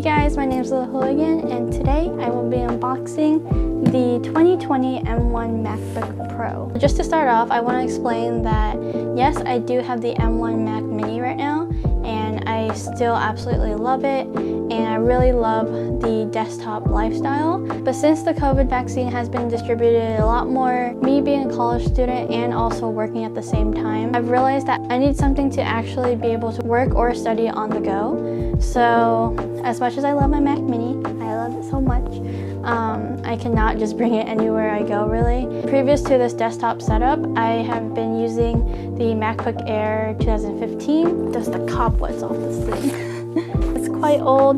guys, my name is Littlehooliagan, and today I will be unboxing the 2020 M1 MacBook Pro. Just to start off, I want to explain that yes, I do have the M1 Mac Mini right now, and I still absolutely love it, and I really love the desktop lifestyle. But since the COVID vaccine has been distributed a lot more, me being a college student and also working at the same time, I've realized that I need something to actually be able to work or study on the go. So as much as I love my Mac Mini, I love it so much, I cannot just bring it anywhere I go really. Previous to this desktop setup, I have been using the MacBook Air 2015. Just the cobwebs off this thing. It's quite old.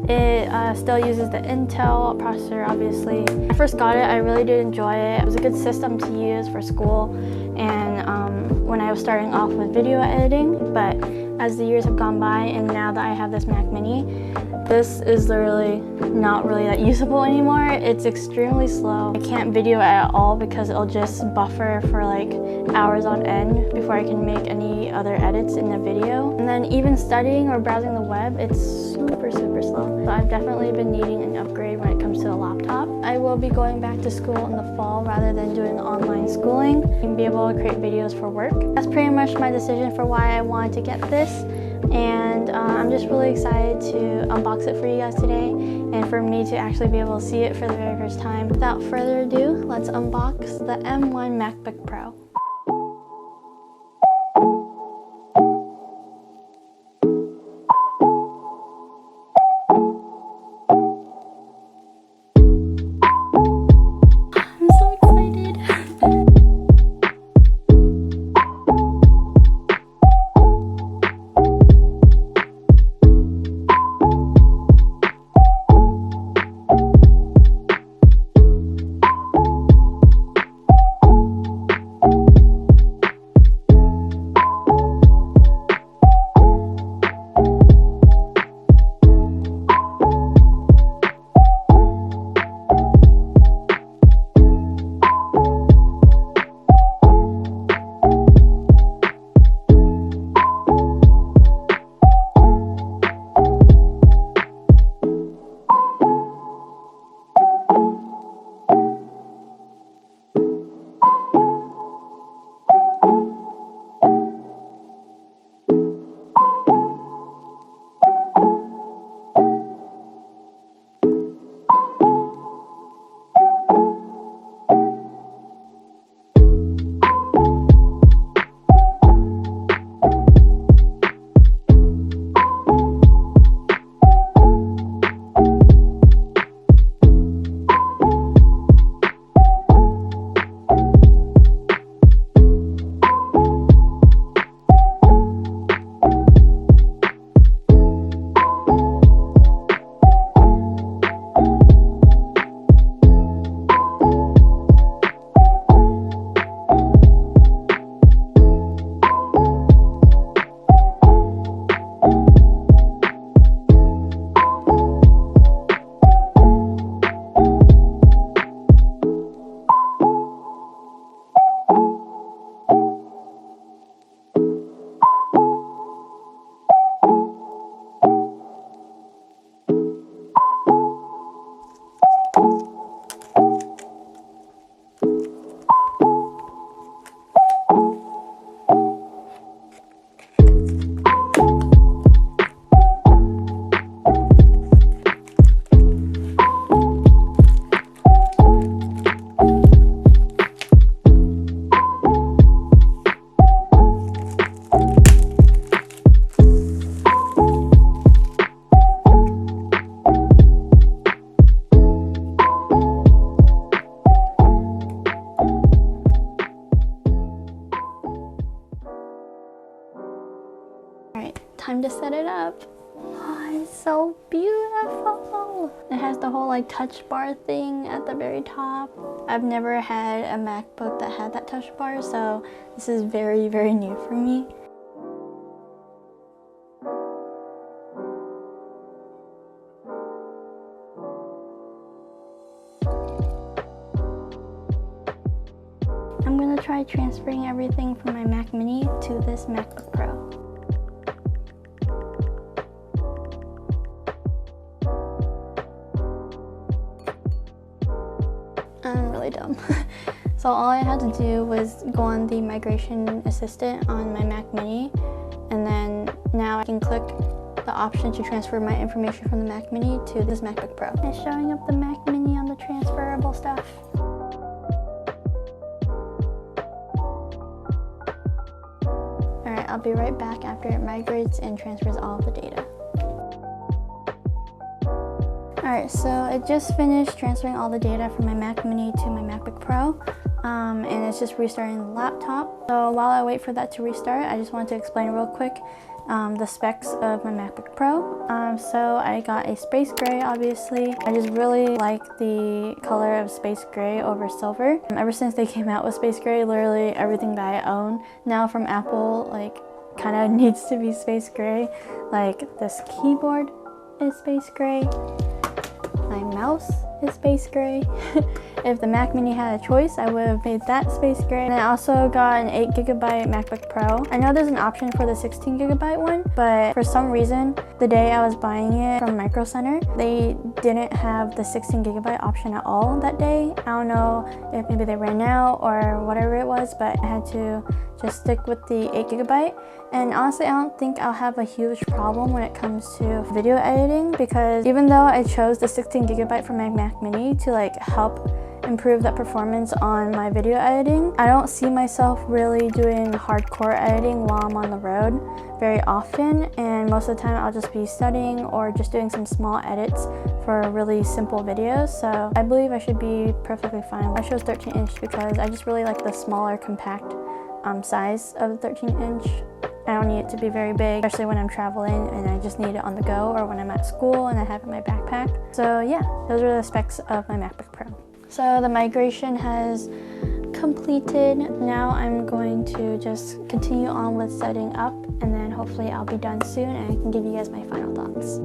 It still uses the Intel processor, obviously. When I first got it, I really did enjoy it. It was a good system to use for school and when I was starting off with video editing. But as the years have gone by and now that I have this Mac Mini, this is literally not really that usable anymore. It's extremely slow. I can't video at all because it'll just buffer for like hours on end before I can make any other edits in the video. And then even studying or browsing the web, it's super slow. So I've definitely been needing an upgrade when it comes to a laptop. I will be going back to school in the fall rather than doing online schooling and be able to create videos for work. That's pretty much my decision for why I wanted to get this. And I'm just really excited to unbox it for you guys today and for me to actually be able to see it for the very first time. Without further ado, let's unbox the M1 MacBook Pro. Time to set it up. Oh, it's so beautiful. It has the whole like touch bar thing at the very top. I've never had a MacBook that had that touch bar, so this is very new for me. I'm gonna try transferring everything from my Mac Mini to this MacBook Pro. really dumb. So all I had to do was go on the migration assistant on my Mac Mini, and then now I can click the option to transfer my information from the Mac Mini to this MacBook Pro. It's showing up the Mac Mini on the transferable stuff. Alright, I'll be right back after it migrates and transfers all of the data. Alright, so it just finished transferring all the data from my Mac Mini to my MacBook Pro. And it's just restarting the laptop. So while I wait for that to restart, I just wanted to explain real quick the specs of my MacBook Pro. So I got a space gray, obviously. I just really like the color of space gray over silver. Ever since they came out with space gray, literally everything that I own now from Apple like kind of needs to be space gray. Like this keyboard is space gray. My mouse is space gray. If the Mac Mini had a choice, I would have made that space gray. And I also got an 8GB MacBook Pro. I know there's an option for the 16GB one, but for some reason, the day I was buying it from Micro Center, they didn't have the 16GB option at all that day. I don't know if maybe they ran out or whatever it was, but I had to just stick with the 8GB. And honestly, I don't think I'll have a huge problem when it comes to video editing, because even though I chose the 16GB for my Mac Mini to like help improve that performance on my video editing, I don't see myself really doing hardcore editing while I'm on the road very often, and most of the time I'll just be studying or just doing some small edits for really simple videos. So I believe I should be perfectly fine. I chose 13-inch because I just really like the smaller, compact size of the 13-inch. I don't need it to be very big, especially when I'm traveling and I just need it on the go, or when I'm at school and I have it in my backpack. So yeah, those are the specs of my MacBook Pro. So the migration has completed. Now I'm going to just continue on with setting up, and then hopefully I'll be done soon and I can give you guys my final thoughts.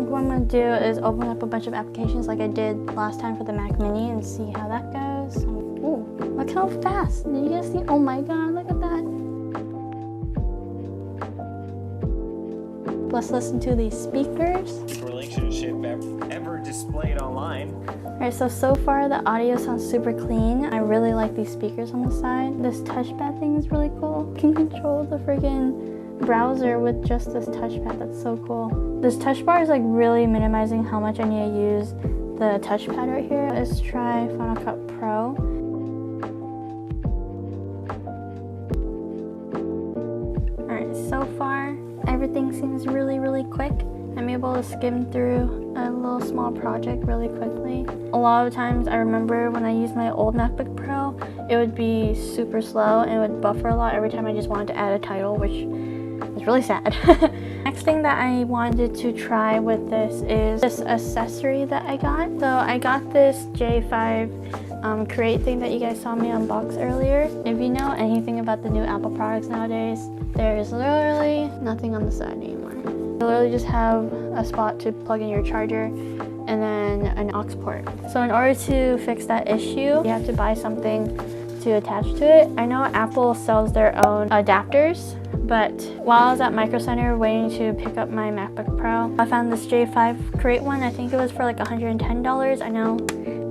What I'm going to do is open up a bunch of applications like I did last time for the Mac Mini and see how that goes. Ooh, look how fast. Did you guys see? Oh my god, look at that. Let's listen to these speakers. Relationship ever displayed online. Alright, so far the audio sounds super clean. I really like these speakers on the side. This touchpad thing is really cool. You can control the friggin' browser with just this touchpad. That's so cool. This touch bar is like really minimizing how much I need to use the touchpad right here. Let's try Final Cut Pro. Alright, so far everything seems really quick. I'm able to skim through a little small project really quickly. A lot of times I remember when I used my old MacBook Pro, it would be super slow and it would buffer a lot every time I just wanted to add a title, which is really sad. Next thing that I wanted to try with this is this accessory that I got. So I got this J5 crate thing that you guys saw me unbox earlier. If you know anything about the new Apple products nowadays, there is literally nothing on the side anymore. You literally just have a spot to plug in your charger and then an aux port. So in order to fix that issue, you have to buy something to attach to it. I know Apple sells their own adapters, but while I was at Micro Center waiting to pick up my MacBook Pro, I found this J5 crate one. I think it was for like $110. I know,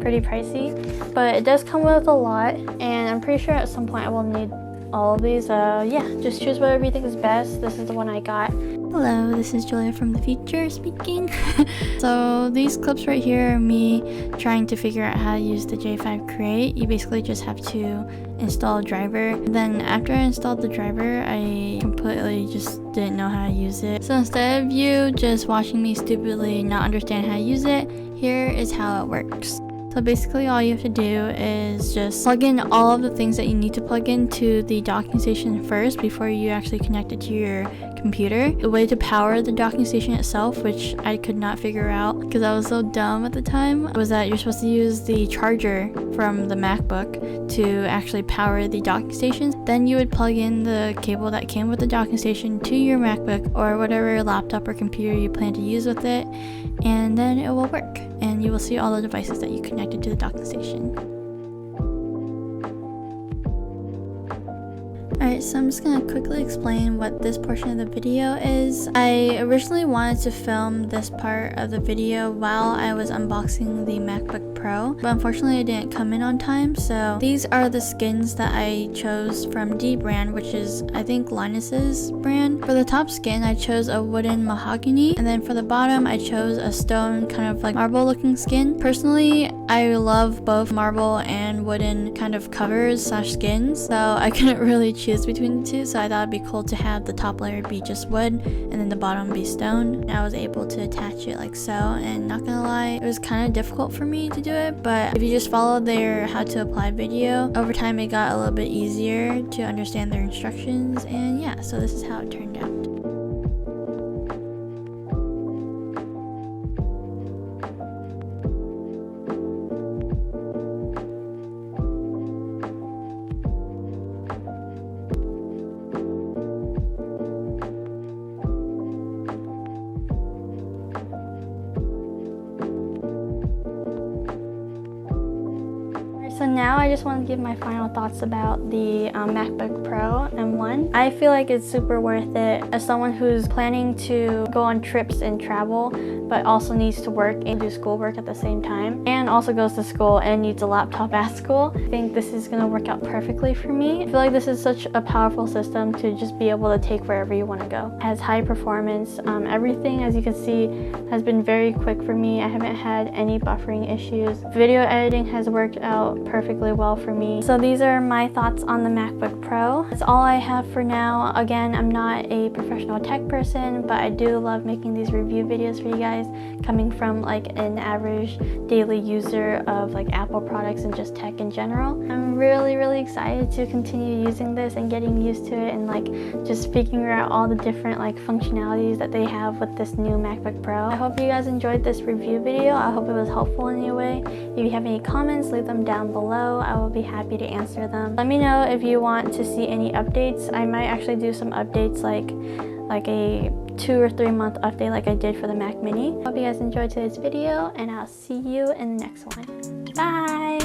pretty pricey, but it does come with a lot, and I'm pretty sure at some point I will need all of these. Yeah, just choose whatever you think is best. This is the one I got. Hello, this is Julia from the future speaking. So these clips right here are me trying to figure out how to use the J5 crate. You basically just have to install a driver. Then after I installed the driver, I completely just didn't know how to use it. So instead of you just watching me stupidly not understand how to use it, here is how it works. So basically all you have to do is just plug in all of the things that you need to plug into the docking station first before you actually connect it to your computer. The way to power the docking station itself, which I could not figure out because I was so dumb at the time, was that you're supposed to use the charger from the MacBook to actually power the docking station. Then you would plug in the cable that came with the docking station to your MacBook or whatever laptop or computer you plan to use with it, and then it will work. And you will see all the devices that you connected to the docking station. Alright, so I'm just gonna quickly explain what this portion of the video is. I originally wanted to film this part of the video while I was unboxing the MacBook Pro, but unfortunately it didn't come in on time, so these are the skins that I chose from dbrand, which is I think Linus's brand. For the top skin, I chose a wooden mahogany, and then for the bottom, I chose a stone kind of like marble looking skin. Personally, I love both marble and wooden kind of covers slash skins, so I couldn't really choose between the two, so I thought it'd be cool to have the top layer be just wood and then the bottom be stone. And I was able to attach it like so, and not gonna lie, it was kind of difficult for me to do it, but if you just follow their how to apply video, over time it got a little bit easier to understand their instructions, and yeah, so this is how it turned out. So now I just want to give my final thoughts about the MacBook Pro M1. I feel like it's super worth it as someone who's planning to go on trips and travel, but also needs to work and do schoolwork at the same time, and also goes to school and needs a laptop at school. I think this is going to work out perfectly for me. I feel like this is such a powerful system to just be able to take wherever you want to go. It has high performance. Everything, as you can see, has been very quick for me. I haven't had any buffering issues. Video editing has worked out perfectly well for me. So these are my thoughts on the MacBook Pro. That's all I have for now. Again, I'm not a professional tech person, but I do love making these review videos for you guys, coming from like an average daily user of like Apple products and just tech in general. I'm really excited to continue using this and getting used to it, and like just figuring out all the different like functionalities that they have with this new MacBook Pro. I hope you guys enjoyed this review video. I hope it was helpful in any way. If you have any comments, leave them down below. I will be happy to answer them. Let me know if you want to see any updates. I might actually do some updates like a 2 or 3 month update like I did for the Mac Mini. Hope you guys enjoyed today's video, and I'll see you in the next one. Bye!